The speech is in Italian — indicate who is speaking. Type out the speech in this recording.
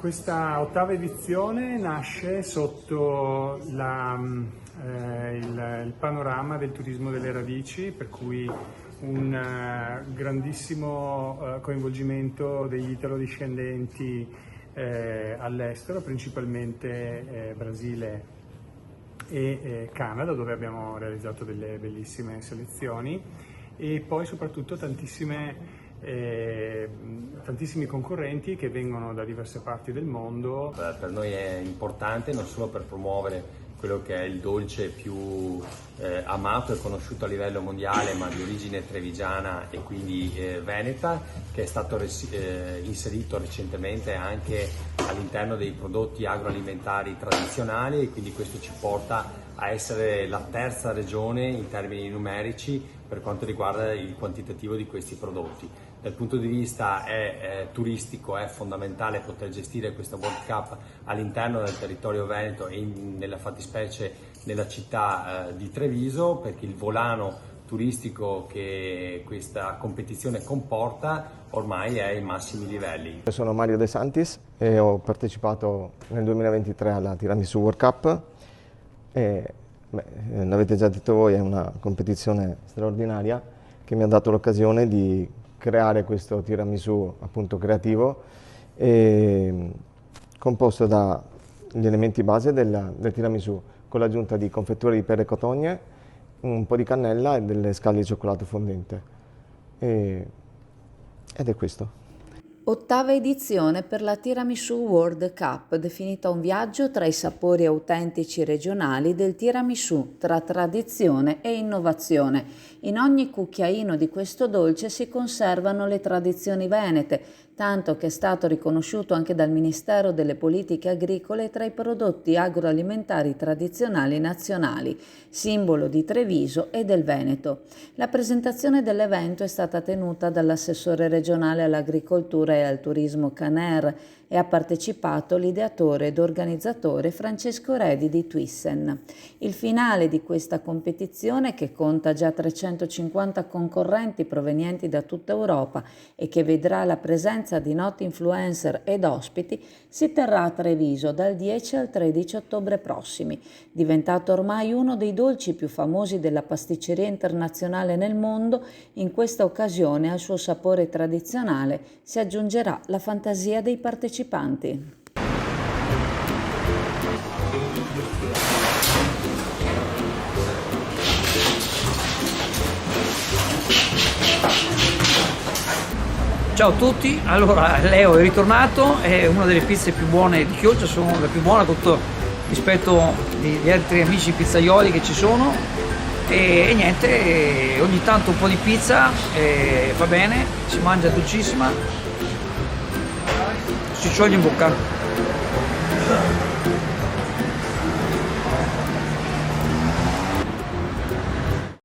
Speaker 1: Questa ottava edizione nasce sotto il panorama del turismo delle radici, per cui un grandissimo coinvolgimento degli italo-discendenti all'estero, principalmente Brasile e Canada, dove abbiamo realizzato delle bellissime selezioni, e poi soprattutto tantissimi concorrenti che vengono da diverse parti del mondo.
Speaker 2: Per noi è importante non solo per promuovere quello che è il dolce più amato e conosciuto a livello mondiale, ma di origine trevigiana e quindi veneta, che è stato inserito recentemente anche all'interno dei prodotti agroalimentari tradizionali, e quindi questo ci porta a essere la terza regione in termini numerici per quanto riguarda il quantitativo di questi prodotti. Dal punto di vista turistico è fondamentale poter gestire questa World Cup all'interno del territorio veneto e nella fattispecie nella città di Treviso, perché il volano turistico che questa competizione comporta ormai è ai massimi livelli.
Speaker 3: Io sono Mario De Santis e ho partecipato nel 2023 alla Tiramisu World Cup. L'avete già detto voi, è una competizione straordinaria che mi ha dato l'occasione di creare questo tiramisù appunto creativo, composto dagli elementi base del tiramisù, con l'aggiunta di confetture di pere e cotogne, un po' di cannella e delle scaglie di cioccolato fondente. Ed è questo.
Speaker 4: Ottava edizione per la Tiramisu World Cup, definita un viaggio tra i sapori autentici regionali del tiramisù, tra tradizione e innovazione. In ogni cucchiaino di questo dolce si conservano le tradizioni venete, tanto che è stato riconosciuto anche dal Ministero delle Politiche Agricole tra i prodotti agroalimentari tradizionali nazionali, simbolo di Treviso e del Veneto. La presentazione dell'evento è stata tenuta dall'assessore regionale all'agricoltura e al turismo Caner e ha partecipato l'ideatore ed organizzatore Francesco Redi di Thyssen. Il finale di questa competizione, che conta già 350 concorrenti provenienti da tutta Europa e che vedrà la presenza di noti influencer ed ospiti, si terrà a Treviso dal 10 al 13 ottobre prossimi. Diventato ormai uno dei dolci più famosi della pasticceria internazionale nel mondo, in questa occasione al suo sapore tradizionale si aggiungerà la fantasia dei partecipanti.
Speaker 5: Ciao a tutti, allora Leo è ritornato, è una delle pizze più buone di Chioggia, sono la più buona rispetto agli altri amici pizzaioli che ci sono, e niente, ogni tanto un po' di pizza fa bene, si mangia dolcissima, si scioglie in bocca.